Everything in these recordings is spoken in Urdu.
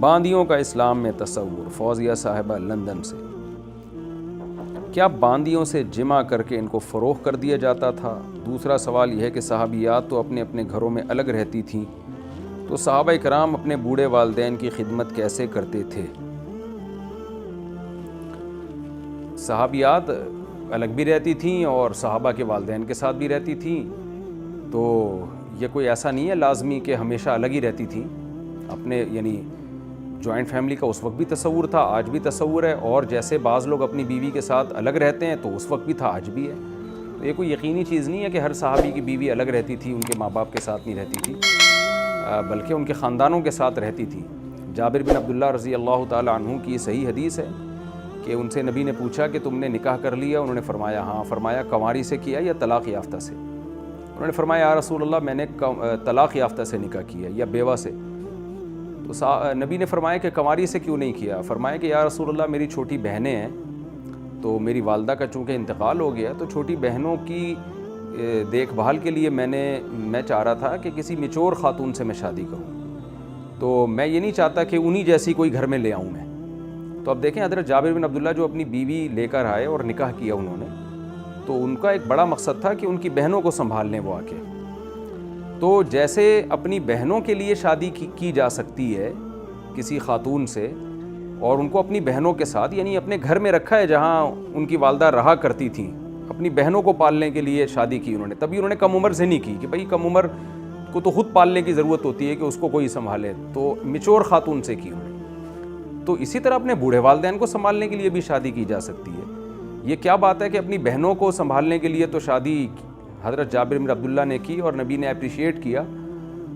باندیوں کا اسلام میں تصور، فوزیہ صاحبہ لندن سے۔ کیا باندیوں سے جمع کر کے ان کو فروغ کر دیا جاتا تھا؟ دوسرا سوال یہ ہے کہ صحابیات تو اپنے اپنے گھروں میں الگ رہتی تھیں، تو صحابہ کرام اپنے بوڑھے والدین کی خدمت کیسے کرتے تھے؟ صحابیات الگ بھی رہتی تھیں اور صحابہ کے والدین کے ساتھ بھی رہتی تھیں، تو یہ کوئی ایسا نہیں ہے لازمی کہ ہمیشہ الگ ہی رہتی تھیں اپنے، یعنی جوائنٹ فیملی کا اس وقت بھی تصور تھا، آج بھی تصور ہے، اور جیسے بعض لوگ اپنی بیوی کے ساتھ الگ رہتے ہیں تو اس وقت بھی تھا، آج بھی ہے۔ تو یہ کوئی یقینی چیز نہیں ہے کہ ہر صحابی کی بیوی الگ رہتی تھی، ان کے ماں باپ کے ساتھ نہیں رہتی تھی، بلکہ ان کے خاندانوں کے ساتھ رہتی تھی۔ جابر بن عبداللہ رضی اللہ تعالی عنہ کی صحیح حدیث ہے کہ ان سے نبی نے پوچھا کہ تم نے نکاح کر لیا؟ انہوں نے فرمایا ہاں۔ فرمایا کنواری سے کیا یا طلاق یافتہ سے؟ انہوں نے فرمایا یا رسول اللہ میں نے طلاق یافتہ سے نکاح کیا یا بیوہ سے۔ تو نبی نے فرمایا کہ کنواری سے کیوں نہیں کیا؟ فرمایا کہ یا رسول اللہ میری چھوٹی بہنیں ہیں، تو میری والدہ کا چونکہ انتقال ہو گیا تو چھوٹی بہنوں کی دیکھ بھال کے لیے میں چاہ رہا تھا کہ کسی میچور خاتون سے میں شادی کروں، تو میں یہ نہیں چاہتا کہ انہی جیسی کوئی گھر میں لے آؤں میں۔ تو اب دیکھیں حضرت جابر بن عبداللہ جو اپنی بیوی لے کر آئے اور نکاح کیا انہوں نے، تو ان کا ایک بڑا مقصد تھا کہ ان کی بہنوں کو سنبھال لیں وہ آ کے۔ تو جیسے اپنی بہنوں کے لیے شادی کی جا سکتی ہے کسی خاتون سے، اور ان کو اپنی بہنوں کے ساتھ، یعنی اپنے گھر میں رکھا ہے جہاں ان کی والدہ رہا کرتی تھیں، اپنی بہنوں کو پالنے کے لیے شادی کی انہوں نے، تبھی انہوں نے کم عمر سے نہیں کی کہ بھئی کم عمر کو تو خود پالنے کی ضرورت ہوتی ہے کہ اس کو کوئی سنبھالے، تو میچور خاتون سے کی انہوں نے۔ تو اسی طرح اپنے بوڑھے والدین کو سنبھالنے کے لیے بھی شادی کی جا سکتی ہے۔ یہ کیا بات ہے کہ اپنی بہنوں کو سنبھالنے کے لیے تو شادی حضرت جابر بن عبداللہ نے کی اور نبی نے اپریشیٹ کیا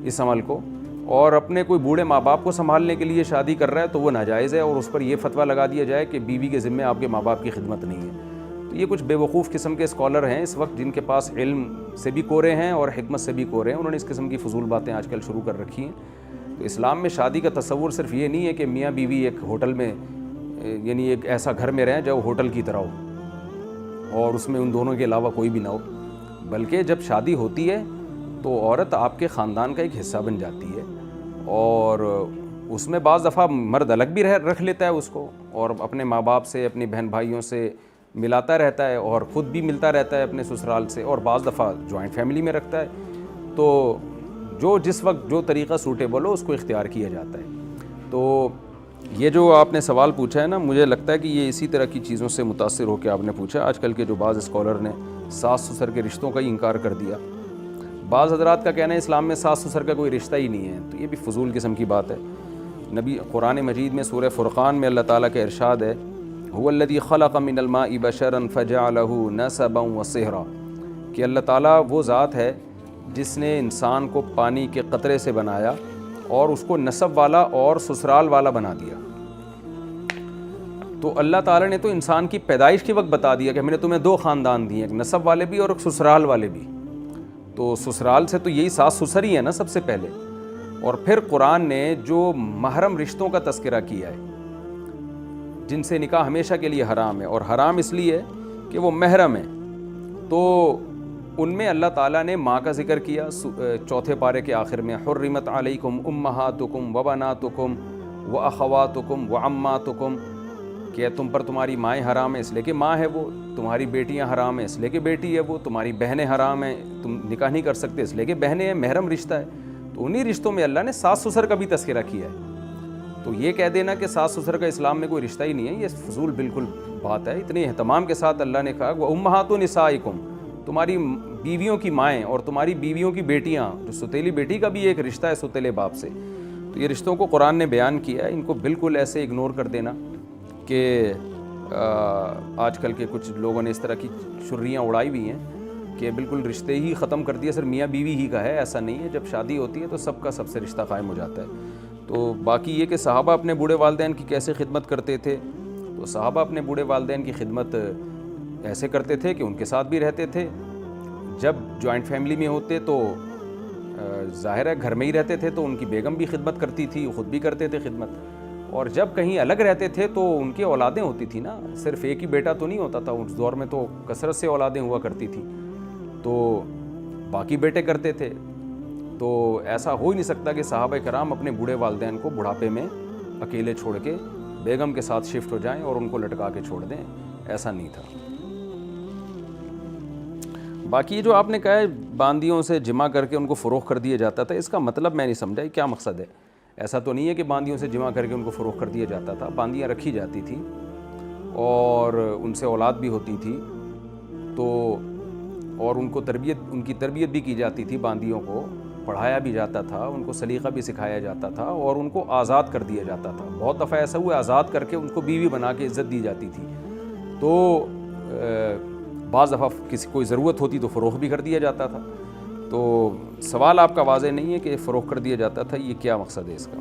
اس عمل کو، اور اپنے کوئی بوڑھے ماں باپ کو سنبھالنے کے لیے شادی کر رہا ہے تو وہ ناجائز ہے، اور اس پر یہ فتویٰ لگا دیا جائے کہ بیوی کے ذمہ آپ کے ماں باپ کی خدمت نہیں ہے۔ تو یہ کچھ بے وقوف قسم کے اسکالر ہیں اس وقت جن کے پاس علم سے بھی کورے ہیں اور حکمت سے بھی کورے ہیں، انہوں نے اس قسم کی فضول باتیں آج کل شروع کر رکھی ہیں۔ تو اسلام میں شادی کا تصور صرف یہ نہیں ہے کہ میاں بیوی ایک ہوٹل میں، یعنی ایک ایسا گھر میں رہیں جو ہوٹل کی طرح ہو اور اس میں ان دونوں کے علاوہ کوئی بھی نہ ہو، بلکہ جب شادی ہوتی ہے تو عورت آپ کے خاندان کا ایک حصہ بن جاتی ہے، اور اس میں بعض دفعہ مرد الگ بھی رکھ لیتا ہے اس کو، اور اپنے ماں باپ سے، اپنی بہن بھائیوں سے ملاتا رہتا ہے، اور خود بھی ملتا رہتا ہے اپنے سسرال سے، اور بعض دفعہ جوائنٹ فیملی میں رکھتا ہے۔ تو جو جس وقت جو طریقہ سوٹیبل ہو اس کو اختیار کیا جاتا ہے۔ تو یہ جو آپ نے سوال پوچھا ہے نا، مجھے لگتا ہے کہ یہ اسی طرح کی چیزوں سے متاثر ہو کے آپ نے پوچھا۔ آج کل کے جو بعض اسکالر نے ساس سسر کے رشتوں کا ہی انکار کر دیا۔ بعض حضرات کا کہنا ہے اسلام میں ساس سسر کا کوئی رشتہ ہی نہیں ہے، تو یہ بھی فضول قسم کی بات ہے۔ نبی قرآن مجید میں سورہ فرقان میں اللہ تعالیٰ کا ارشاد ہے هو الذی خلق من الماء بشرا فجعلہ نسبا وصہرا، کہ اللہ تعالیٰ وہ ذات ہے جس نے انسان کو پانی کے قطرے سے بنایا اور اس کو نسب والا اور سسرال والا بنا دیا۔ تو اللہ تعالیٰ نے تو انسان کی پیدائش کے وقت بتا دیا کہ ہم نے تمہیں دو خاندان دیے، ایک نسب والے بھی اور ایک سسرال والے بھی۔ تو سسرال سے تو یہی ساس سسر ہی ہے نا سب سے پہلے، اور پھر قرآن نے جو محرم رشتوں کا تذکرہ کیا ہے جن سے نکاح ہمیشہ کے لیے حرام ہے، اور حرام اس لیے کہ وہ محرم ہیں، تو ان میں اللہ تعالیٰ نے ماں کا ذکر کیا چوتھے پارے کے آخر میں، حرمت علیکم امہاتکم وبناتکم واخواتکم وعماتکم، کہ تم پر تمہاری مائیں حرام ہیں اس لیے کہ ماں ہے وہ، تمہاری بیٹیاں حرام ہیں اس لیے کہ بیٹی ہے وہ، تمہاری بہنیں حرام ہیں، تم نکاح نہیں کر سکتے اس لیے کہ بہنیں ہیں، محرم رشتہ ہے۔ تو انہی رشتوں میں اللہ نے ساس سسر کا بھی تذکرہ کیا ہے۔ تو یہ کہہ دینا کہ ساس سسر کا اسلام میں کوئی رشتہ ہی نہیں ہے، یہ فضول بالکل بات ہے۔ اتنے اہتمام کے ساتھ اللہ نے کہا وَأُمَّهَاتُ نِسَائِكُمْ، تمہاری بیویوں کی مائیں اور تمہاری بیویوں کی بیٹیاں، جو ستیلی بیٹی کا بھی ایک رشتہ ہے ستیلے باپ سے۔ تو یہ رشتوں کو قرآن نے بیان کیا ہے، ان کو بالکل ایسے اگنور کر دینا کہ آج کل کے کچھ لوگوں نے اس طرح کی چھریاں اڑائی ہوئی ہیں کہ بالکل رشتے ہی ختم کر دیا، صرف میاں بیوی ہی کا ہے، ایسا نہیں ہے۔ جب شادی ہوتی ہے تو سب کا سب سے رشتہ قائم ہو جاتا ہے۔ تو باقی یہ کہ صحابہ اپنے بوڑھے والدین کی کیسے خدمت کرتے تھے، تو صحابہ اپنے بوڑھے والدین کی خدمت ایسے کرتے تھے کہ ان کے ساتھ بھی رہتے تھے۔ جب جوائنٹ فیملی میں ہوتے تو ظاہر ہے گھر میں ہی رہتے تھے تو ان کی بیگم بھی خدمت کرتی تھی، خود بھی کرتے تھے خدمت، اور جب کہیں الگ رہتے تھے تو ان کی اولادیں ہوتی تھی نا، صرف ایک ہی بیٹا تو نہیں ہوتا تھا، اس دور میں تو کثرت سے اولادیں ہوا کرتی تھیں، تو باقی بیٹے کرتے تھے۔ تو ایسا ہو ہی نہیں سکتا کہ صحابہ کرام اپنے بوڑھے والدین کو بڑھاپے میں اکیلے چھوڑ کے بیگم کے ساتھ شفٹ ہو جائیں اور ان کو لٹکا کے چھوڑ دیں، ایسا نہیں تھا۔ باقی جو آپ نے کہا ہے باندیوں سے جمع کر کے ان کو فروخت کر دیا جاتا تھا، اس کا مطلب میں نہیں سمجھا کیا مقصد ہے۔ ایسا تو نہیں ہے کہ باندیوں سے جمع کر کے ان کو فروخت کر دیا جاتا تھا، باندیاں رکھی جاتی تھیں اور ان سے اولاد بھی ہوتی تھی، تو اور ان کی تربیت بھی کی جاتی تھی، باندیوں کو پڑھایا بھی جاتا تھا، ان کو سلیقہ بھی سکھایا جاتا تھا اور ان کو آزاد کر دیا جاتا تھا۔ بہت دفعہ ایسا ہوا آزاد کر کے ان کو بیوی بنا کے عزت دی جاتی تھی، تو بعض دفعہ کوئی ضرورت ہوتی تو فروخت بھی کر دیا جاتا تھا۔ تو سوال آپ کا واضح نہیں ہے کہ فروخت کر دیا جاتا تھا، یہ کیا مقصد ہے اس کا؟